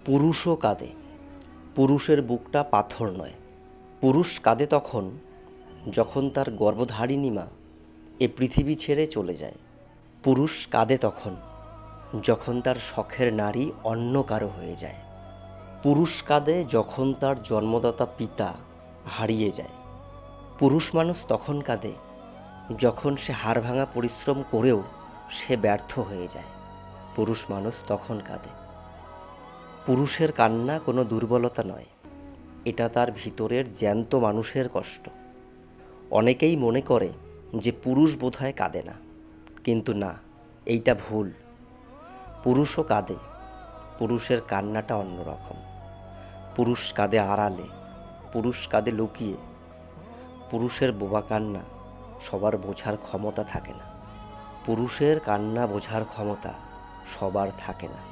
পুরুষও কাঁদে। পুরুষের বুকটা পাথর নয়। পুরুষ কাঁদে তখন যখন তার গর্ভধারিণী মা এ পৃথিবী ছেড়ে চলে যায়। পুরুষ কাঁদে তখন যখন তার শখের নারী অন্য কারো হয়ে যায়। পুরুষ কাঁদে যখন তার জন্মদাতা পিতা হারিয়ে যায়। পুরুষ মানুষ তখন কাঁদে যখন সে হাড়ভাঙা পরিশ্রম করেও সে ব্যর্থ হয়ে যায়। পুরুষ মানুষ তখন কাঁদে। পুরুষের কান্না কোনো দুর্বলতা নয়, এটা তার ভিতরের জ্যান্ত মানুষের কষ্ট। অনেকেই মনে করে যে পুরুষ বোধহয় কাঁদে না, কিন্তু না, এইটা ভুল। পুরুষও কাঁদে। পুরুষের কান্নাটা অন্যরকম। পুরুষ কাঁদে আড়ালে, পুরুষ কাঁদে লুকিয়ে। পুরুষের বোবা কান্না সবার বোঝার ক্ষমতা থাকে না। পুরুষের কান্না বোঝার ক্ষমতা সবার থাকে না।